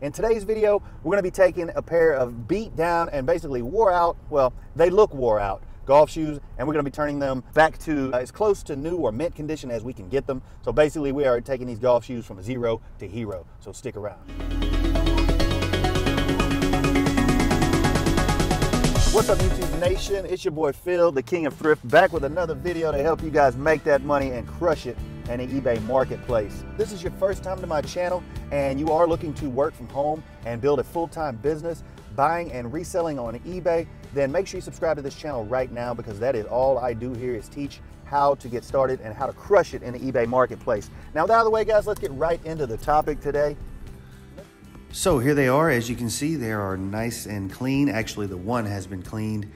In today's video, we're going to be taking a pair of beat down and basically wore out, well, they look wore out, golf shoes, and we're going to be turning them back to as close to new or mint condition as we can get them. So basically, we are taking these golf shoes from zero to hero. So stick around. What's up, YouTube Nation? It's your boy Phil, the king of thrift, back with another video to help you guys make that money and crush it in the eBay marketplace. This is your first time to my channel and you are looking to work from home and build a full-time business buying and reselling on eBay, then make sure you subscribe to this channel right now, because that is all I do here is teach how to get started and how to crush it in the eBay marketplace. Now, with that out of the way, guys, let's get right into the topic today. So here they are. As you can see, they are nice and clean. Actually, the one has been cleaned.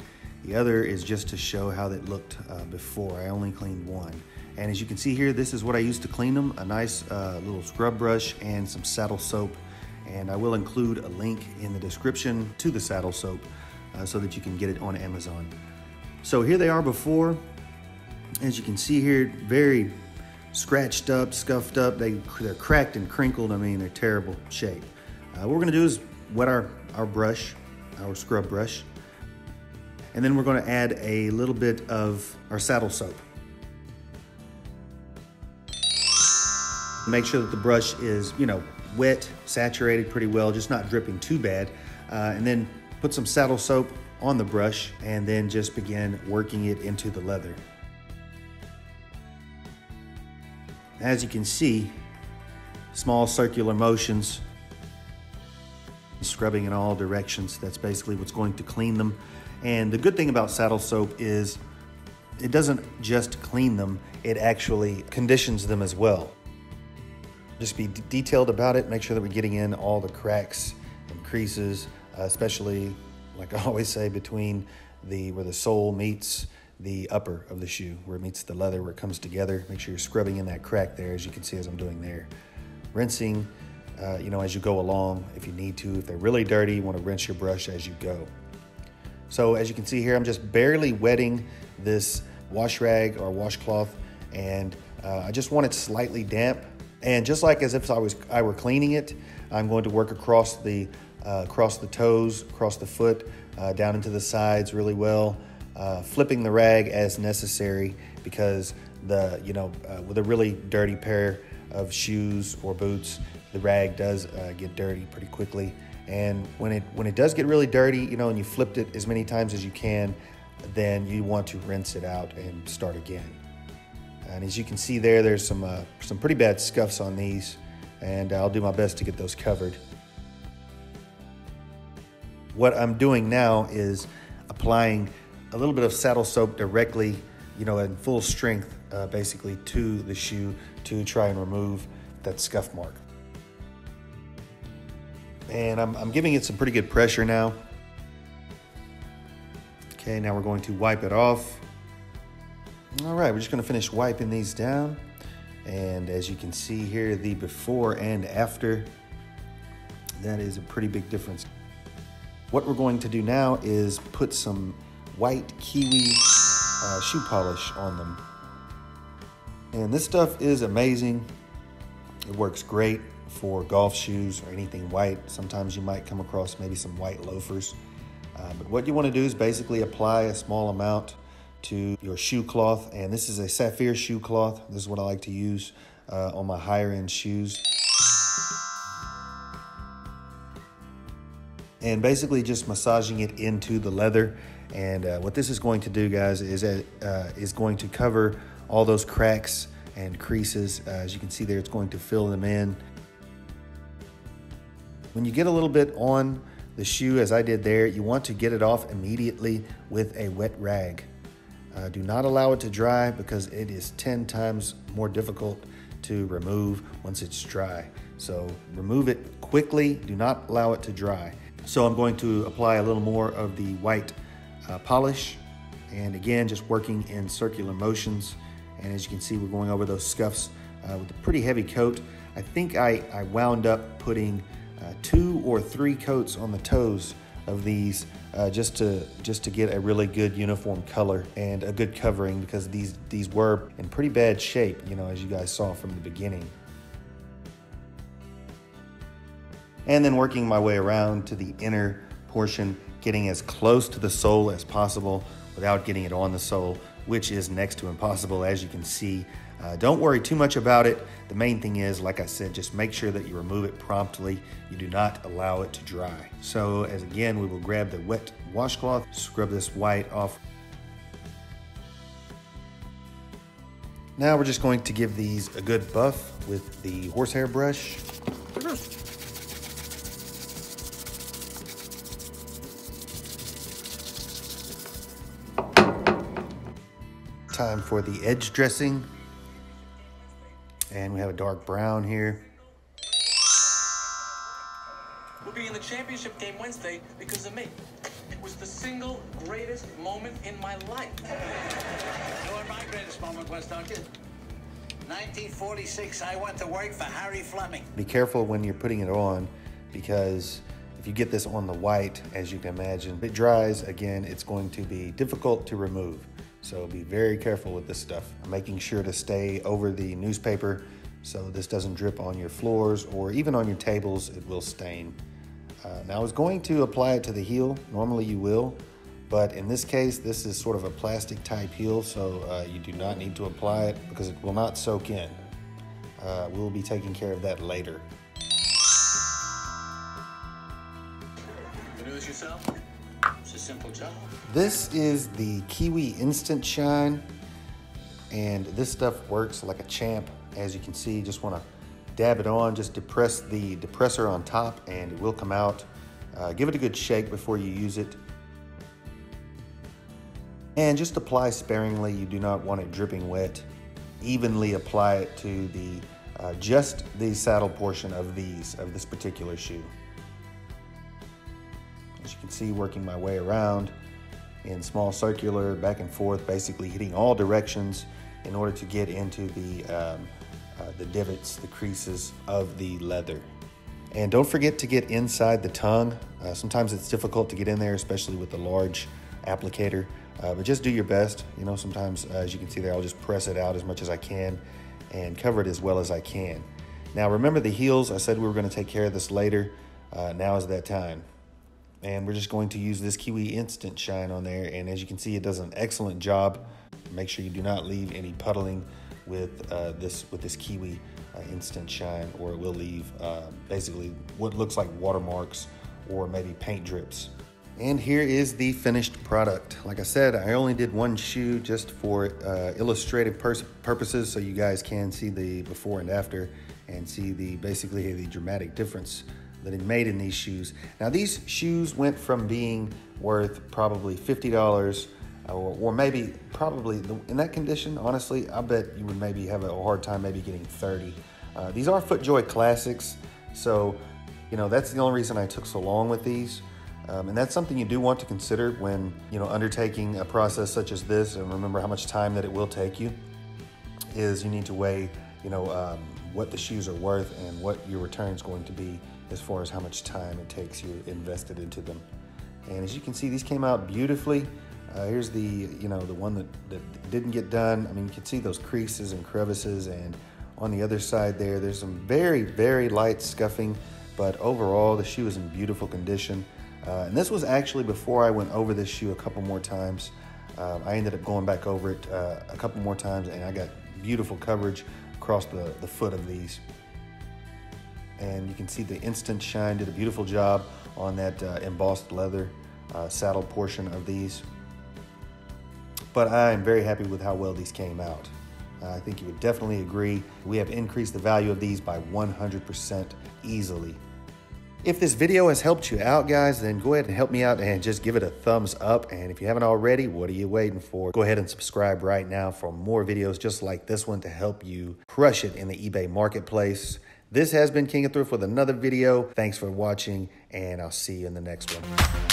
The other is just to show how it looked before. I only cleaned one. And as you can see here, this is what I used to clean them. A nice little scrub brush and some saddle soap. And I will include a link in the description to the saddle soap so that you can get it on Amazon. So here they are before. As you can see here, very scratched up, scuffed up. They're cracked and crinkled. I mean, they're terrible shape. What we're gonna do is wet our brush, our scrub brush, and then we're gonna add a little bit of our saddle soap. Make sure that the brush is, wet, saturated pretty well, just not dripping too bad. And then put some saddle soap on the brush and then just begin working it into the leather. As you can see, small circular motions, scrubbing in all directions. That's basically what's going to clean them. And the good thing about saddle soap is it doesn't just clean them, it actually conditions them as well. Just be detailed about it, make sure that we're getting in all the cracks and creases, especially, like I always say, between where the sole meets the upper of the shoe, where it meets the leather, where it comes together. Make sure you're scrubbing in that crack there, as you can see as I'm doing there. Rinsing, as you go along, if you need to. If they're really dirty, you want to rinse your brush as you go. So as you can see here, I'm just barely wetting this wash rag or washcloth, and I just want it slightly damp. And just like as if I were cleaning it, I'm going to work across the toes, across the foot, down into the sides really well, flipping the rag as necessary, because with a really dirty pair of shoes or boots, the rag does get dirty pretty quickly. And when it does get really dirty, and you flipped it as many times as you can, then you want to rinse it out and start again. And as you can see there, there's some pretty bad scuffs on these, and I'll do my best to get those covered. What I'm doing now is applying a little bit of saddle soap directly, in full strength, basically to the shoe to try and remove that scuff mark. And I'm giving it some pretty good pressure now. Okay, now we're going to wipe it off. All right, we're just gonna finish wiping these down. And as you can see here, the before and after, that is a pretty big difference. What we're going to do now is put some white Kiwi shoe polish on them. And this stuff is amazing. It works great for golf shoes or anything white. Sometimes you might come across maybe some white loafers. But what you want to do is basically apply a small amount to your shoe cloth. And this is a SAPHIR shoe cloth. This is what I like to use on my higher end shoes. And basically just massaging it into the leather. And what this is going to do, guys, is going to cover all those cracks and creases. As you can see there, it's going to fill them in. When you get a little bit on the shoe, as I did there, you want to get it off immediately with a wet rag. Do not allow it to dry, because it is 10 times more difficult to remove once it's dry. So remove it quickly, do not allow it to dry. So I'm going to apply a little more of the white polish, and again, just working in circular motions. And as you can see, we're going over those scuffs with a pretty heavy coat. I think I wound up putting 2 or 3 coats on the toes of these just to get a really good uniform color and a good covering, because these were in pretty bad shape, as you guys saw from the beginning. And then working my way around to the inner portion, getting as close to the sole as possible without getting it on the sole, which is next to impossible, as you can see. Don't worry too much about it. The main thing is, like I said, just make sure that you remove it promptly. You do not allow it to dry. So as again, we will grab the wet washcloth, scrub this white off. Now we're just going to give these a good buff with the horsehair brush. Time for the edge dressing. And we have a dark brown here. We'll be in the championship game Wednesday because of me. It was the single greatest moment in my life. You know what my greatest moment was, don't you? 1946, I went to work for Harry Fleming. Be careful when you're putting it on, because if you get this on the white, as you can imagine, if it dries, again, it's going to be difficult to remove. So be very careful with this stuff. Making sure to stay over the newspaper so this doesn't drip on your floors or even on your tables. It will stain. Now I was going to apply it to the heel. Normally you will, but in this case, this is sort of a plastic type heel, so you do not need to apply it because it will not soak in. We'll be taking care of that later. You do this yourself? It's a simple job. This is the Kiwi Instant Shine, and this stuff works like a champ. As you can see, you just want to dab it on, just depress the depressor on top and it will come out. Give it a good shake before you use it. And just apply sparingly. You do not want it dripping wet. Evenly apply it to the just the saddle portion of this particular shoe. As you can see, working my way around in small circular, back and forth, basically hitting all directions in order to get into the divots, the creases of the leather. And don't forget to get inside the tongue. Sometimes it's difficult to get in there, especially with the large applicator, but just do your best. You know, sometimes, as you can see there, I'll just press it out as much as I can and cover it as well as I can. Now remember the heels, I said we were going to take care of this later. Now is that time. And we're just going to use this Kiwi Instant Shine on there. And as you can see, it does an excellent job. Make sure you do not leave any puddling with this Kiwi Instant Shine, or it will leave basically what looks like watermarks or maybe paint drips. And here is the finished product. Like I said, I only did one shoe just for illustrative purposes, so you guys can see the before and after and see basically the dramatic difference that it made in these shoes. Now these shoes went from being worth probably $50 or maybe probably in that condition, honestly, I bet you would maybe have a hard time maybe getting 30. These are FootJoy classics, so you know that's the only reason I took so long with these. And that's something you do want to consider when undertaking a process such as this. And remember how much time that it will take you. Is you need to weigh what the shoes are worth and what your return is going to be as far as how much time it takes you invested into them. And as you can see, these came out beautifully. Here's the one that didn't get done. I mean, you can see those creases and crevices, and on the other side there's some very, very light scuffing, but overall the shoe is in beautiful condition. And this was actually before I went over this shoe a couple more times. I ended up going back over it a couple more times, and I got beautiful coverage across the foot of these. And you can see the Instant Shine did a beautiful job on that embossed leather saddle portion of these. But I am very happy with how well these came out. I think you would definitely agree. We have increased the value of these by 100% easily. If this video has helped you out, guys, then go ahead and help me out and just give it a thumbs up. And if you haven't already, what are you waiting for? Go ahead and subscribe right now for more videos just like this one to help you crush it in the eBay marketplace. This has been King of Thrift with another video. Thanks for watching, and I'll see you in the next one.